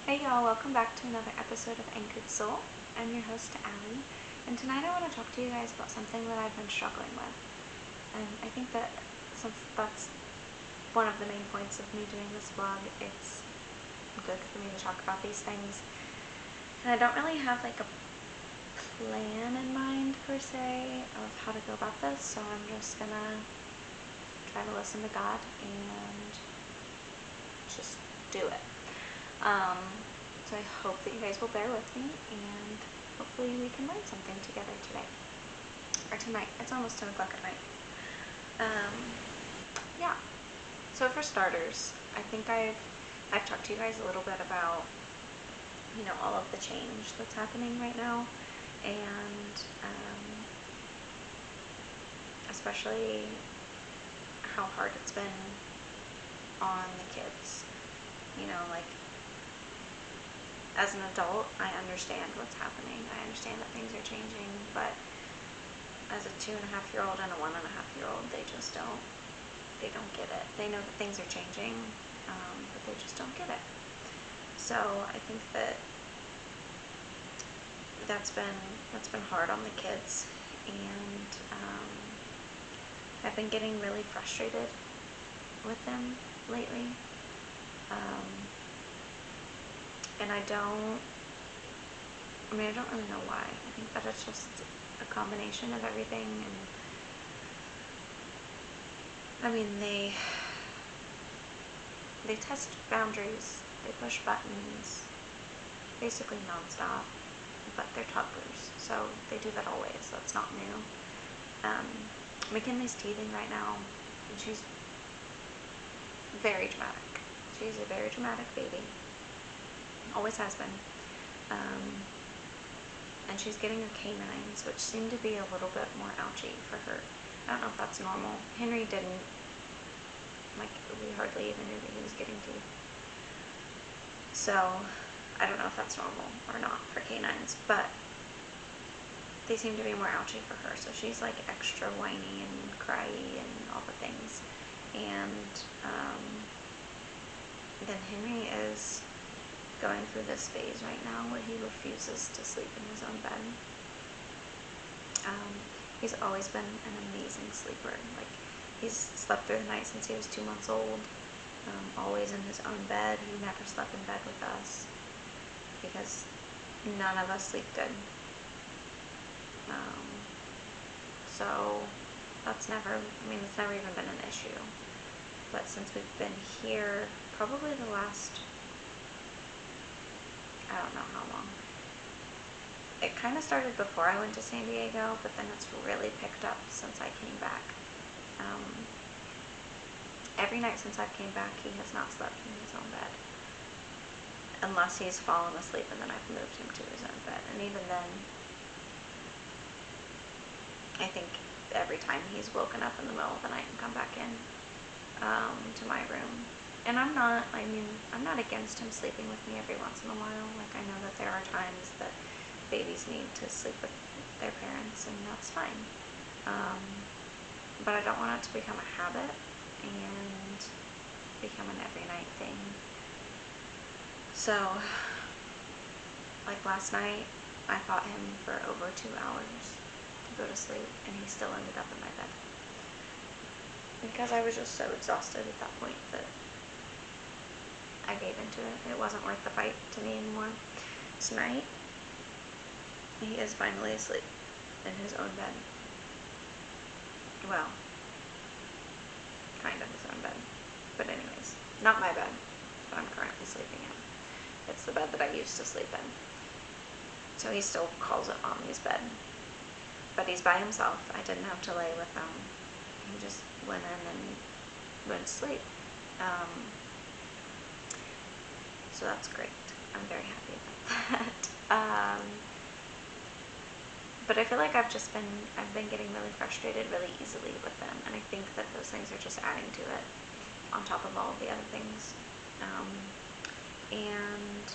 Hey y'all, welcome back to another episode of Anchored Soul. I'm your host, Allie, and tonight I want to talk to you guys about something that I've been struggling with. And I think that since that's one of the main points of me doing this vlog, it's good for me to talk about these things. And I don't really have like a plan in mind per se of how to go about this, so I'm just gonna try to listen to God and just do it. So I hope that you guys will bear with me, and hopefully we can learn something together today. Or tonight. It's almost 10 o'clock at night. Yeah. So for starters, I think I've talked to you guys a little bit about, all of the change that's happening right now, and especially how hard it's been on the kids. As an adult, I understand what's happening. I understand that things are changing, but as a 2.5-year-old and a 1.5-year-old, they don't get it. They know that things are changing, but they just don't get it. So I think that's been hard on the kids, and I've been getting really frustrated with them lately. And I don't really know why. I think that it's just a combination of everything, and they test boundaries, they push buttons, basically nonstop, but they're toddlers, so they do that always. That's not new. McKinley's teething right now, and she's very dramatic. She's a very dramatic baby. Always has been. And she's getting her canines, which seem to be a little bit more ouchy for her. I don't know if that's normal. Henry didn't. We hardly even knew that he was getting teeth. So, I don't know if that's normal or not for canines, but they seem to be more ouchy for her. So she's like extra whiny and cryy and all the things. And then Henry is going through this phase right now where he refuses to sleep in his own bed. He's always been an amazing sleeper. He's slept through the night since he was 2 months old, always in his own bed. He never slept in bed with us because none of us sleep good. So it's never even been an issue. But since we've been here, probably the last, I don't know how long. It kind of started before I went to San Diego, but then it's really picked up since I came back. Every night since I came back, he has not slept in his own bed. Unless he's fallen asleep and then I've moved him to his own bed. And even then, I think every time he's woken up in the middle of the night and come back in to my room. And I'm not against him sleeping with me every once in a while. I know that there are times that babies need to sleep with their parents, and that's fine. But I don't want it to become a habit and become an every night thing. So, last night, I fought him for over 2 hours to go to sleep, and he still ended up in my bed. Because I was just so exhausted at that point that I gave into it. It wasn't worth the fight to me anymore. Tonight, he is finally asleep in his own bed. Well, kind of his own bed. But anyways, not my bed that I'm currently sleeping in. It's the bed that I used to sleep in. So he still calls it Mommy's bed. But he's by himself. I didn't have to lay with him. He just went in and went to sleep. So that's great. I'm very happy about that. But I feel like I've been getting really frustrated really easily with them, and I think that those things are just adding to it on top of all of the other things. And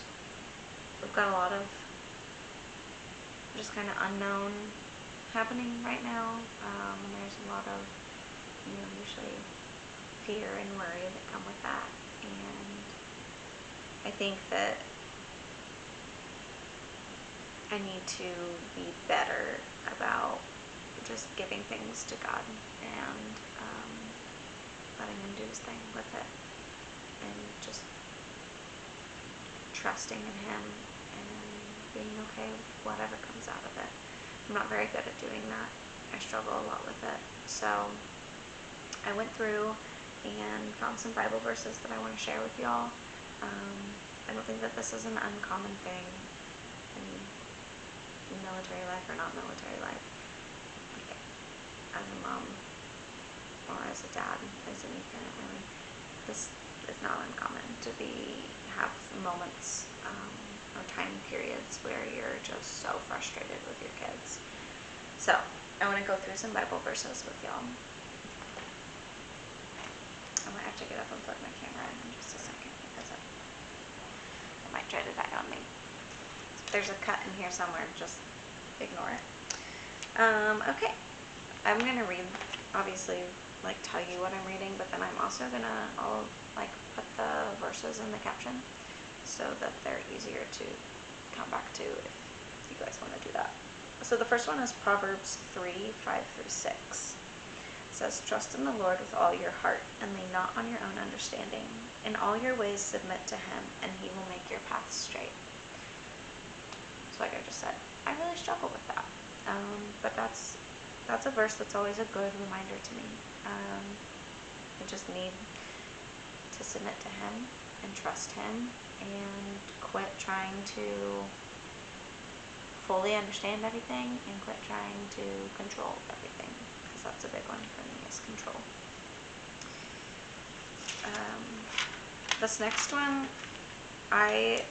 we've got a lot of just kind of unknown happening right now, and there's a lot of, usually fear and worry that come with that, and I think that I need to be better about just giving things to God and letting him do his thing with it, and just trusting in him and being okay with whatever comes out of it. I'm not very good at doing that. I struggle a lot with it. So I went through and found some Bible verses that I want to share with y'all. I don't think that this is an uncommon thing in military life or not military life. Like, as a mom or as a dad, as any parent really, this is not uncommon to have moments or time periods where you're just so frustrated with your kids. So I want to go through some Bible verses with y'all. I might have to get up and plug my camera in just a second because it might try to die on me. If there's a cut in here somewhere, just ignore it. Okay, I'm gonna read, obviously, like tell you what I'm reading, but then I'm also gonna put the verses in the caption so that they're easier to come back to if you guys want to do that. So the first one is Proverbs 3:5-6. It says, "Trust in the Lord with all your heart, and lean not on your own understanding. In all your ways submit to him, and he will make your paths straight." So like I just said, I really struggle with that. But that's a verse that's always a good reminder to me. I just need to submit to him and trust him and quit trying to fully understand everything and quit trying to control everything, because that's a big one for me, is control. This next one, I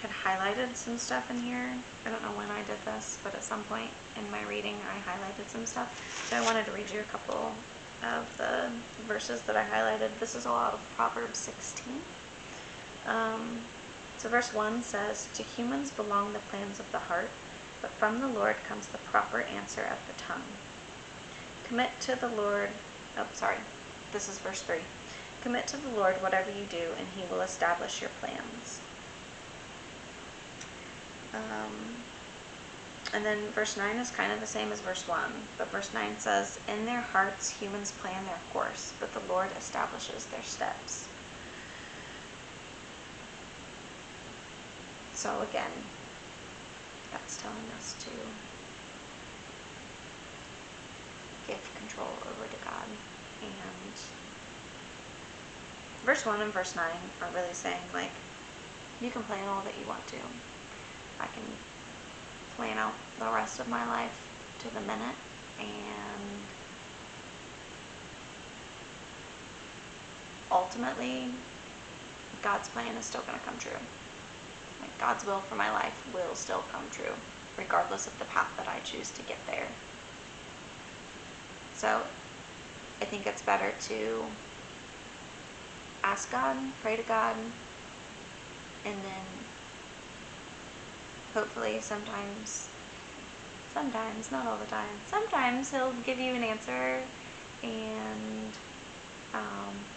had highlighted some stuff in here. I don't know when I did this, but at some point in my reading I highlighted some stuff. So I wanted to read you a couple of the verses that I highlighted. This is all out of Proverbs 16. So verse 1 says, "To humans belong the plans of the heart, but from the Lord comes the proper answer of the tongue. Commit to the Lord," this is verse 3. "Commit to the Lord whatever you do, and he will establish your plans." And then verse 9 is kind of the same as verse 1, but verse 9 says, "In their hearts humans plan their course, but the Lord establishes their steps." So again, that's telling us to give control over to God. And verse 1 and verse 9 are really saying, like, you can plan all that you want to. I can plan out the rest of my life to the minute, and ultimately God's plan is still going to come true. Like, God's will for my life will still come true, regardless of the path that I choose to get there. So I think it's better to ask God, pray to God, and then hopefully sometimes, not all the time, sometimes he'll give you an answer and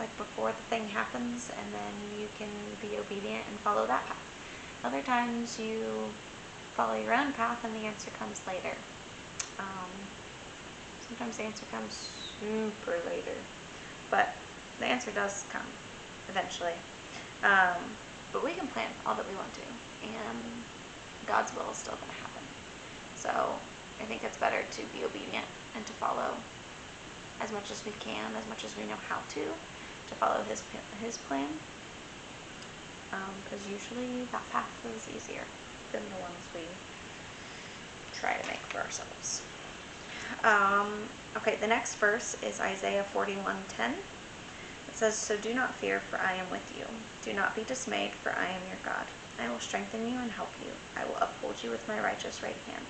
like before the thing happens, and then you can be obedient and follow that path. Other times you follow your own path and the answer comes later. Sometimes the answer comes super later, but the answer does come eventually. But we can plan all that we want to, and God's will is still going to happen. So I think it's better to be obedient and to follow as much as we can, as much as we know how to follow his plan. Because usually that path is easier than the ones we try to make for ourselves. Okay, the next verse is Isaiah 41:10. It says, "So do not fear, for I am with you. Do not be dismayed, for I am your God. I will strengthen you and help you. I will uphold you with my righteous right hand."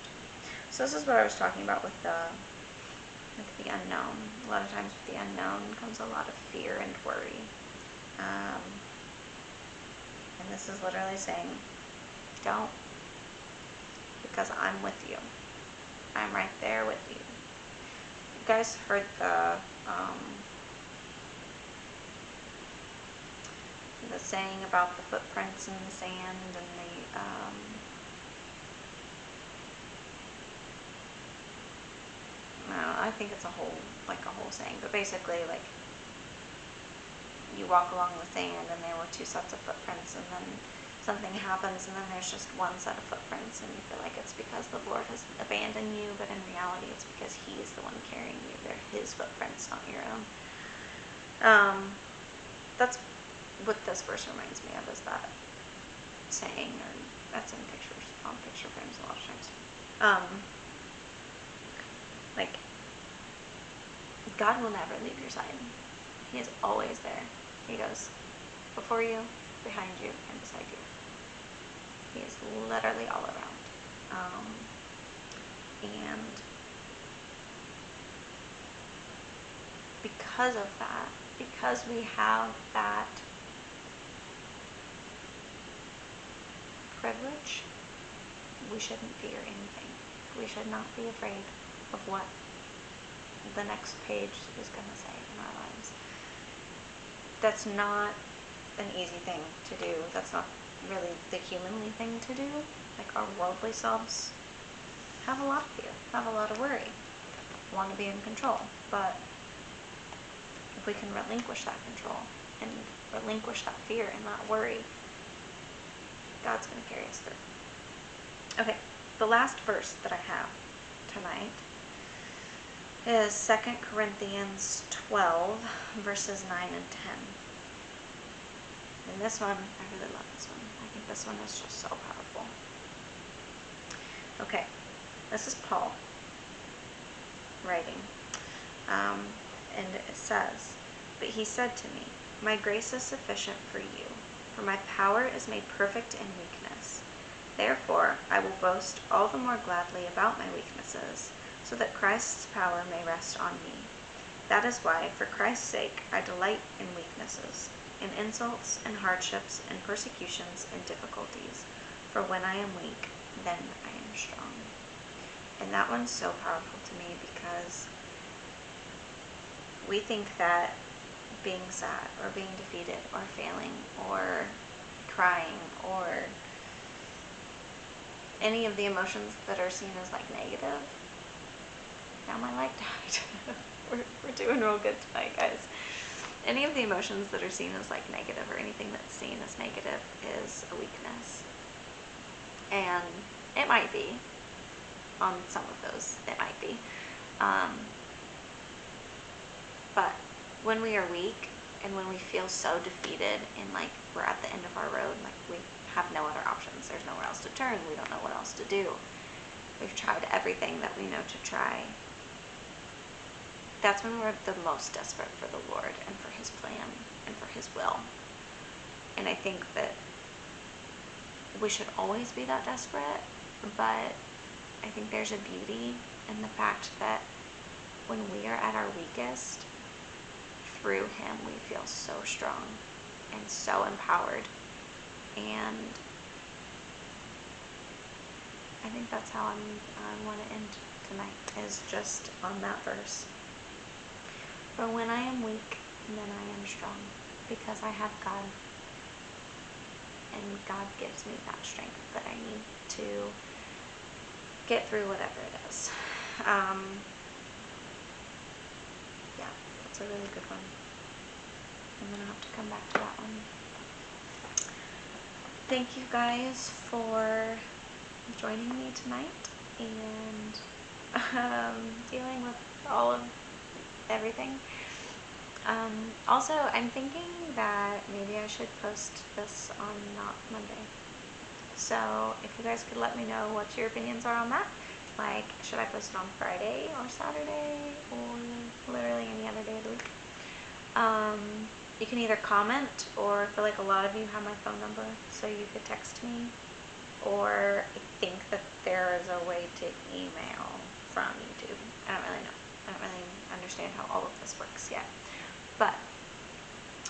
So this is what I was talking about with the unknown. A lot of times with the unknown comes a lot of fear and worry. And this is literally saying, don't, because I'm with you. I'm right there with you. You guys heard the the saying about the footprints in the sand and the I think it's a whole saying, but basically, like, you walk along the sand and there were two sets of footprints, and then something happens and then there's just one set of footprints, and you feel like it's because the Lord has abandoned you, but in reality it's because He's the one carrying you. They're His footprints, not your own. That's what this verse reminds me of, is that saying, or that's in pictures, on picture frames a lot of times. Like, God will never leave your side. He is always there. He goes before you, behind you, and beside you. He is literally all around. And because of that, because we have that privilege, we shouldn't fear anything. We should not be afraid of what the next page is going to say in our lives. That's not an easy thing to do. That's not really the humanly thing to do. Like, our worldly selves have a lot of fear, have a lot of worry, want to be in control. But if we can relinquish that control and relinquish that fear and that worry, God's going to carry us through. Okay, the last verse that I have tonight is 2 Corinthians 12, verses 9 and 10. And this one, I really love this one. I think this one is just so powerful. Okay, this is Paul writing. And it says, "But he said to me, my grace is sufficient for you, for my power is made perfect in weakness. Therefore, I will boast all the more gladly about my weaknesses, so that Christ's power may rest on me. That is why, for Christ's sake, I delight in weaknesses, in insults, in hardships, in persecutions, in difficulties. For when I am weak, then I am strong." And that one's so powerful to me, because we think that being sad or being defeated or failing or crying or any of the emotions that are seen as like negative. Now my light died. We're doing real good tonight, guys. Any of the emotions that are seen as like negative, or anything that's seen as negative, is a weakness. And it might be. On some of those, it might be. But when we are weak and when we feel so defeated and like we're at the end of our road, like we have no other options, there's nowhere else to turn, we don't know what else to do, we've tried everything that we know to try, that's when we're the most desperate for the Lord and for His plan and for His will. And I think that we should always be that desperate, but I think there's a beauty in the fact that when we are at our weakest, through Him we feel so strong and so empowered. And I think that's how I want to end tonight, is just on that verse. For when I am weak, then I am strong, because I have God. And God gives me that strength that I need to get through whatever it is. Yeah, that's a really good one. I'm going to have to come back to that one. Thank you guys for joining me tonight and dealing with all of everything. Also, I'm thinking that maybe I should post this on not Monday. So if you guys could let me know what your opinions are on that. Like, should I post it on Friday or Saturday or literally any other day of the week? You can either comment, or I feel like a lot of you have my phone number, so you could text me. Or I think that there is a way to email from YouTube. I don't really know. I don't really understand how all of this works yet. But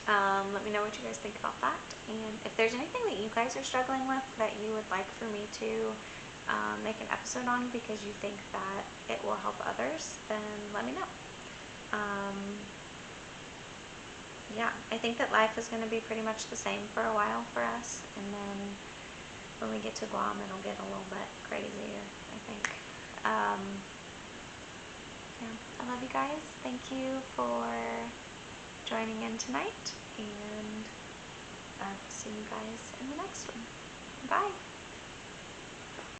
let me know what you guys think about that. And if there's anything that you guys are struggling with that you would like for me to make an episode on because you think that it will help others, then let me know. yeah, I think that life is going to be pretty much the same for a while for us, and then when we get to Guam, it'll get a little bit crazier, I think. Yeah, I love you guys. Thank you for joining in tonight, and I'll see you guys in the next one. Bye.